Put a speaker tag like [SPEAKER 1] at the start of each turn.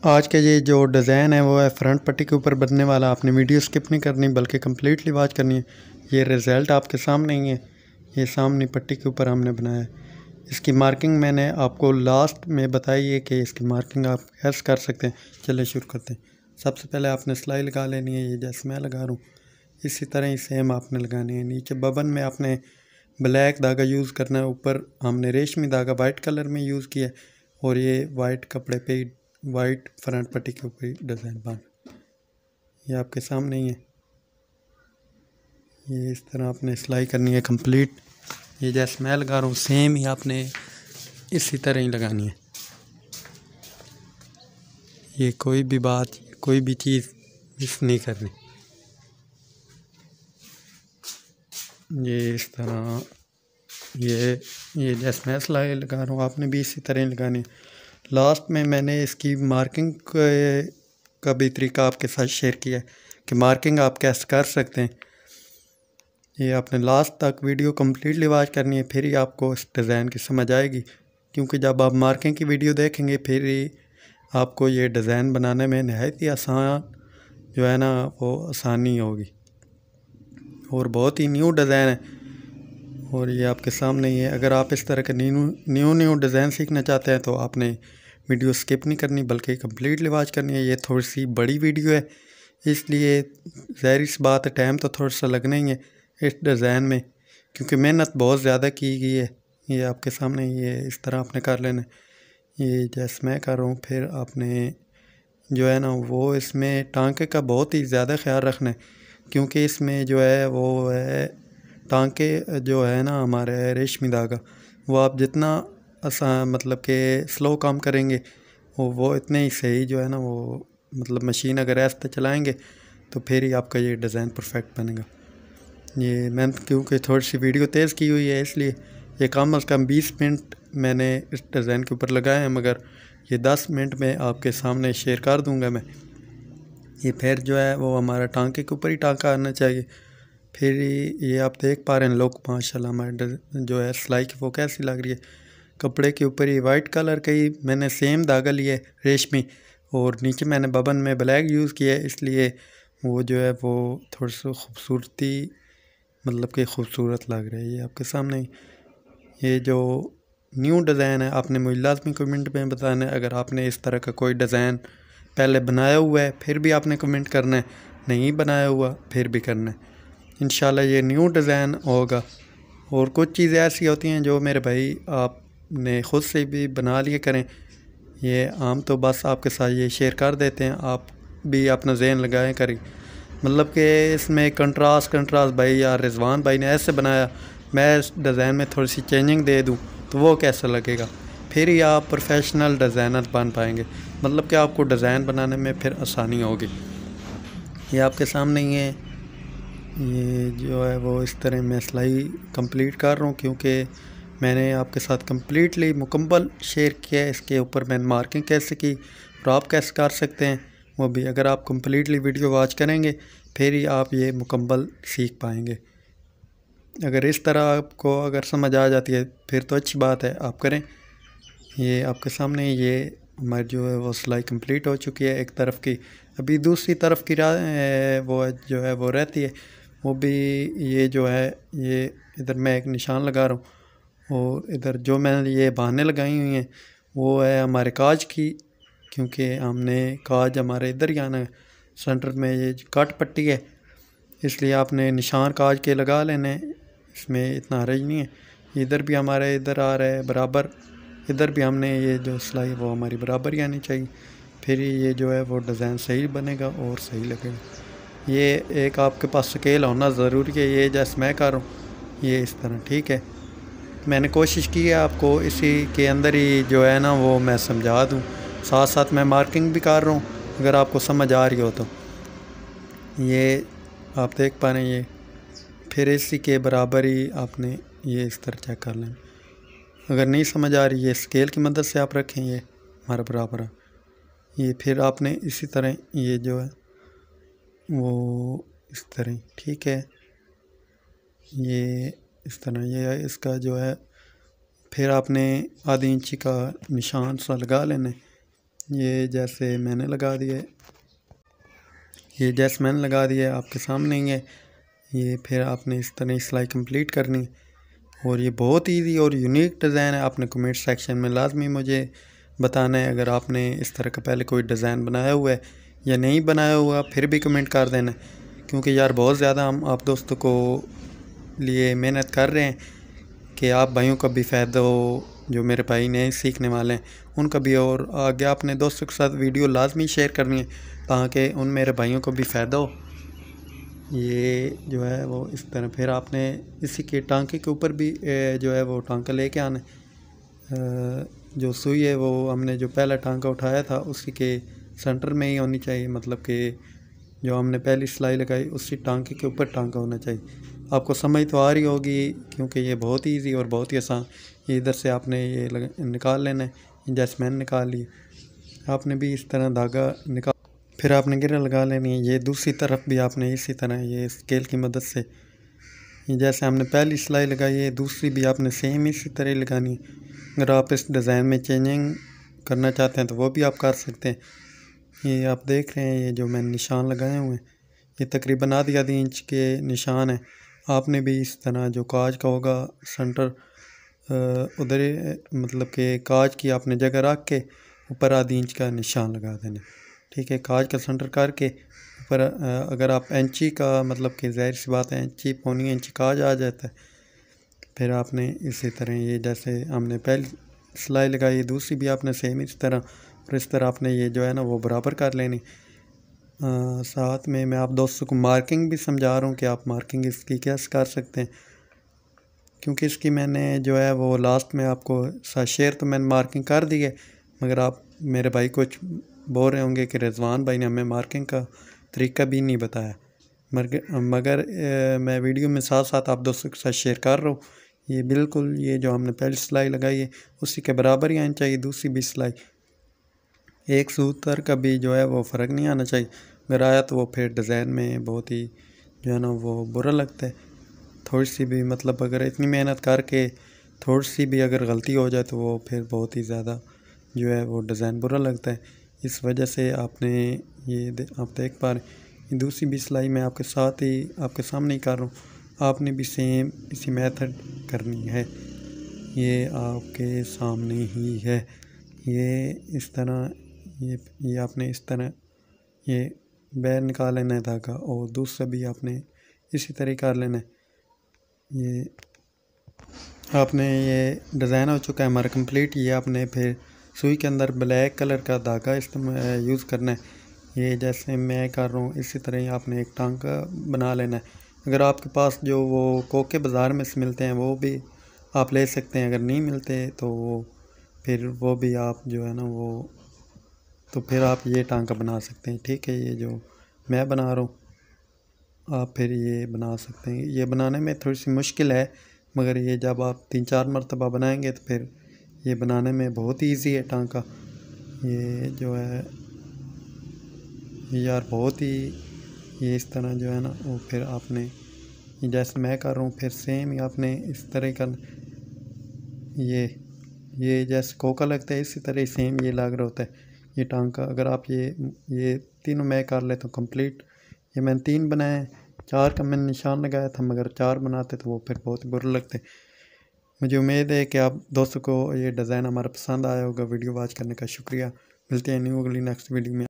[SPEAKER 1] आज का ये जो डिज़ाइन है वो है फ्रंट पट्टी के ऊपर बनने वाला। आपने वीडियो स्किप नहीं करनी बल्कि कम्प्लीटली वॉच करनी है। ये रिज़ल्ट आपके सामने ही है। ये सामने पट्टी के ऊपर हमने बनाया है। इसकी मार्किंग मैंने आपको लास्ट में बताई है कि इसकी मार्किंग आप कैसे कर सकते हैं। चलिए शुरू करते हैं। सबसे पहले आपने सिलाई लगा लेनी है। ये जैसे मैं लगा रहा हूँ इसी तरह ही सेम आपने लगानी है। नीचे बबन में आपने ब्लैक धागा यूज़ करना है। ऊपर हमने रेशमी धागा वाइट कलर में यूज़ किया है और ये वाइट कपड़े पे वाइट फ्रंट पट्टी के ऊपर डिज़ाइन बन ये आपके सामने ही है। ये इस तरह आपने सिलाई करनी है कंप्लीट। ये जैसे मैं लगा रहा हूँ सेम ही आपने इसी तरह ही लगानी है। ये कोई भी बात कोई भी चीज़ मिस नहीं करनी। ये इस तरह ये जैसे मैं सिलाई लगा रहा हूँ आपने भी इसी तरह ही लगानी है। लास्ट में मैंने इसकी मार्किंग का भी तरीका आपके साथ शेयर किया है कि मार्किंग आप कैसे कर सकते हैं। ये आपने लास्ट तक वीडियो कम्प्लीटली वॉच करनी है, फिर ही आपको इस डिज़ाइन की समझ आएगी। क्योंकि जब आप मार्किंग की वीडियो देखेंगे फिर ही आपको ये डिज़ाइन बनाने में नहायत ही आसान जो है ना वो आसानी होगी। और बहुत ही न्यू डिज़ाइन है और ये आपके सामने ही है। अगर आप इस तरह के न्यू डिज़ाइन सीखना चाहते हैं तो आपने वीडियो स्किप नहीं करनी बल्कि कम्प्लीटली वॉच करनी है। ये थोड़ी सी बड़ी वीडियो है इसलिए ज़ाहिर सी बात है टाइम तो थोड़ा सा लगना ही है इस डिज़ाइन में, क्योंकि मेहनत बहुत ज़्यादा की गई है। ये आपके सामने ये इस तरह आपने कर लेना। ये जैसे मैं कर रहा हूँ फिर आपने जो है ना वो इसमें टांके का बहुत ही ज़्यादा ख्याल रखना है, क्योंकि इसमें जो है वो है टांके जो है ना हमारे रेशमी धागा वो आप जितना आसान मतलब कि स्लो काम करेंगे वो इतने ही सही जो है ना वो मतलब मशीन अगर ऐसे चलाएंगे तो फिर ही आपका ये डिज़ाइन परफेक्ट बनेगा। ये मैंने क्योंकि थोड़ी सी वीडियो तेज़ की हुई है इसलिए ये कम अज़ कम 20 मिनट मैंने इस डिज़ाइन के ऊपर लगाए हैं, मगर ये 10 मिनट में आपके सामने शेयर कर दूंगा मैं। ये फिर जो है वो हमारा टांके के ऊपर ही टांका आना चाहिए। फिर ये आप देख पा रहे हैं लोग माशाल्लाह हमारे जो है सिलाई की वो कैसी लग रही है। कपड़े के ऊपर ही वाइट कलर का ही मैंने सेम धागा लिया है रेशमी और नीचे मैंने बबन में ब्लैक यूज़ किया है, इसलिए वो जो है वो थोड़ी सी खूबसूरती मतलब कि खूबसूरत लग रहा है। ये आपके सामने ये जो न्यू डिज़ाइन है आपने मुझे लाजमी कमेंट में बताना है। अगर आपने इस तरह का कोई डिज़ाइन पहले बनाया हुआ है फिर भी आपने कमेंट करना है, नहीं बनाया हुआ फिर भी करना है। इंशाल्लाह ये न्यू डिज़ाइन होगा। और कुछ चीज़ें ऐसी होती हैं जो मेरे भाई आपने ख़ुद से भी बना लिए करें। ये आम तो बस आपके साथ ये शेयर कर देते हैं, आप भी अपना ज़हन लगाएं करें। मतलब कि इसमें कंट्रास्ट भाई या रिजवान भाई ने ऐसे बनाया, मैं इस डिज़ाइन में थोड़ी सी चेंजिंग दे दूँ तो वो कैसा लगेगा। फिर ही आप प्रोफेशनल डिज़ाइनर बन पाएंगे, मतलब कि आपको डिज़ाइन बनाने में फिर आसानी होगी। ये आपके सामने ही है। ये जो है वो इस तरह मैं सिलाई कंप्लीट कर रहा हूँ क्योंकि मैंने आपके साथ कंप्लीटली मुकम्मल शेयर किया है। इसके ऊपर मैंने मार्किंग कैसे की और आप कैसे कर सकते हैं वो भी अगर आप कंप्लीटली वीडियो वॉच करेंगे फिर ही आप ये मुकम्मल सीख पाएंगे। अगर इस तरह आपको अगर समझ आ जाती है फिर तो अच्छी बात है, आप करें। ये आपके सामने ये हमारी जो है वो सिलाई कंप्लीट हो चुकी है एक तरफ की। अभी दूसरी तरफ की वो जो है वो रहती है वो भी। ये जो है ये इधर मैं एक निशान लगा रहा हूँ और इधर जो मैंने ये बहाने लगाई हुई हैं वो है हमारे काज की, क्योंकि हमने काज हमारे इधर ही आना है। सेंटर में ये कट पट्टी है इसलिए आपने निशान काज के लगा लेने, इसमें इतना हर्ज नहीं है। इधर भी हमारे इधर आ रहा है बराबर, इधर भी हमने ये जो सिलाई वो हमारी बराबर ही आनी चाहिए, फिर ये जो है वो डिज़ाइन सही बनेगा और सही लगेगा। ये एक आपके पास स्केल होना ज़रूरी है। ये जैसे मैं कर रहा हूँ ये इस तरह ठीक है। मैंने कोशिश की है आपको इसी के अंदर ही जो है ना वो मैं समझा दूँ, साथ साथ मैं मार्किंग भी कर रहा हूँ अगर आपको समझ आ रही हो तो। ये आप देख पा रहे हैं ये फिर इसी के बराबर ही आपने ये इस तरह चेक कर लें। अगर नहीं समझ आ रही है स्केल की मदद से आप रखें ये हमारा बराबर है। ये फिर आपने इसी तरह ये जो है वो इस तरह ठीक है। ये इस तरह ये इसका जो है फिर आपने आधी इंची का निशान सा लगा लेना है। ये जैसे मैंने लगा दिए, ये जैसे मैंने लगा दिया आपके सामने ही है। ये फिर आपने इस तरह सिलाई कंप्लीट करनी है। और ये बहुत इजी और यूनिक डिज़ाइन है। आपने कमेंट सेक्शन में लाजमी मुझे बताना है अगर आपने इस तरह का पहले कोई डिज़ाइन बनाया हुआ है या नहीं बनाया हुआ, फिर भी कमेंट कर देना, क्योंकि यार बहुत ज़्यादा हम आप दोस्तों को लिए मेहनत कर रहे हैं कि आप भाइयों का भी फ़ायदा हो, जो मेरे भाई नए सीखने वाले हैं उनका भी, और आगे अपने दोस्तों के साथ वीडियो लाजमी शेयर करनी है ताकि उन मेरे भाइयों को भी फ़ायदा हो। ये जो है वो इस तरह फिर आपने इसी के टांके के ऊपर भी जो है वो टांका लेके आना है। जो सुई है वो हमने जो पहला टांका उठाया था उसी के सेंटर में ही होनी चाहिए, मतलब कि जो हमने पहली सिलाई लगाई उसी टांके के ऊपर टांका होना चाहिए। आपको समझ तो आ रही होगी क्योंकि ये बहुत ही ईजी और बहुत ही आसान। ये इधर से आपने ये निकाल लेना है, जैसे मैंने निकाल लिया। आपने भी इस तरह धागा निकाल, फिर आपने गिरा लगा लेनी है। ये दूसरी तरफ भी आपने इसी तरह ये स्केल की मदद से, ये जैसे हमने पहली सिलाई लगाई है दूसरी भी आपने सेम इसी तरह लगानी है। अगर आप इस डिज़ाइन में चेंजिंग करना चाहते हैं तो वो भी आप कर सकते हैं। ये आप देख रहे हैं ये जो मैंने निशान लगाए हुए हैं ये तकरीबन आधी इंच के निशान है। आपने भी इस तरह जो काज का होगा सेंटर उधर, मतलब कि काज की आपने जगह रख के ऊपर आधी इंच का निशान लगा देना, ठीक है। काज का सेंटर करके ऊपर अगर आप इंची का, मतलब कि ज़ाहिर सी बात है इंची पौनी इंची काज आ जाता है। फिर आपने इसी तरह ये जैसे हमने पहली सिलाई लगाई दूसरी भी आपने सेम इस तरह, और इस तरह आपने ये जो है ना वो बराबर कर लेनी। साथ में मैं आप दोस्तों को मार्किंग भी समझा रहा हूँ कि आप मार्किंग इसकी कैसे कर सकते हैं, क्योंकि इसकी मैंने जो है वो लास्ट में आपको साथ शेयर तो मैंने मार्किंग कर दी है, मगर आप मेरे भाई कुछ बोल रहे होंगे कि रिजवान भाई ने हमें मार्किंग का तरीका भी नहीं बताया, मगर मैं वीडियो में साथ साथ आप दोस्तों के साथ शेयर कर रहा हूँ। ये बिल्कुल ये जो हमने पहली सिलाई लगाई है उसी के बराबर ही आनी चाहिए दूसरी भी सिलाई। एक सूतर का भी जो है वो फ़र्क नहीं आना चाहिए, अगर आया तो वो फिर डिज़ाइन में बहुत ही जो है ना वो बुरा लगता है। थोड़ी सी भी, मतलब अगर इतनी मेहनत करके थोड़ी सी भी अगर गलती हो जाए तो वो फिर बहुत ही ज़्यादा जो है वो डिज़ाइन बुरा लगता है। इस वजह से आपने ये आप देख पा रहे दूसरी भी सिलाई मैं आपके साथ ही आपके सामने ही कर रहा हूँ। आपने भी सेम इसी मेथड करनी है, ये आपके सामने ही है। ये इस तरह ये आपने इस तरह ये बैर निकाल लेना है धागा, और दूसरा भी आपने इसी तरह कर लेना है। ये आपने ये डिज़ाइन हो चुका है हमारा कंप्लीट। ये आपने फिर सुई के अंदर ब्लैक कलर का धागा इस्तेमाल यूज़ करना है। ये जैसे मैं कर रहा हूँ इसी तरह ही आपने एक टांका बना लेना है। अगर आपके पास जो वो कोके बाज़ार में से मिलते हैं वो भी आप ले सकते हैं, अगर नहीं मिलते तो फिर वो भी आप जो है ना वो तो फिर आप ये टांका बना सकते हैं, ठीक है। ये जो मैं बना रहा हूँ आप फिर ये बना सकते हैं। ये बनाने में थोड़ी सी मुश्किल है, मगर ये जब आप 3-4 मरतबा बनाएंगे तो फिर ये बनाने में बहुत ईजी है टांका। ये जो है यार बहुत ही ये इस तरह जो है ना वो फिर आपने ये जैसे मैं कर रहा हूँ फिर सेम ही आपने इस तरह का ये जैसे कोका लगता है इसी तरह ही सेम ये लग रहा होता है ये टांका। अगर आप ये तीनों मैं कर लेता हूँ कंप्लीट। ये मैंने 3 बनाए, 4 का मैंने निशान लगाया था, मगर 4 बनाते तो वो फिर बहुत ही बुरे लगते। मुझे उम्मीद है कि आप दोस्तों को ये डिज़ाइन हमारा पसंद आया होगा। वीडियो वॉच करने का शुक्रिया। मिलते हैं न्यू अगली नेक्स्ट वीडियो में।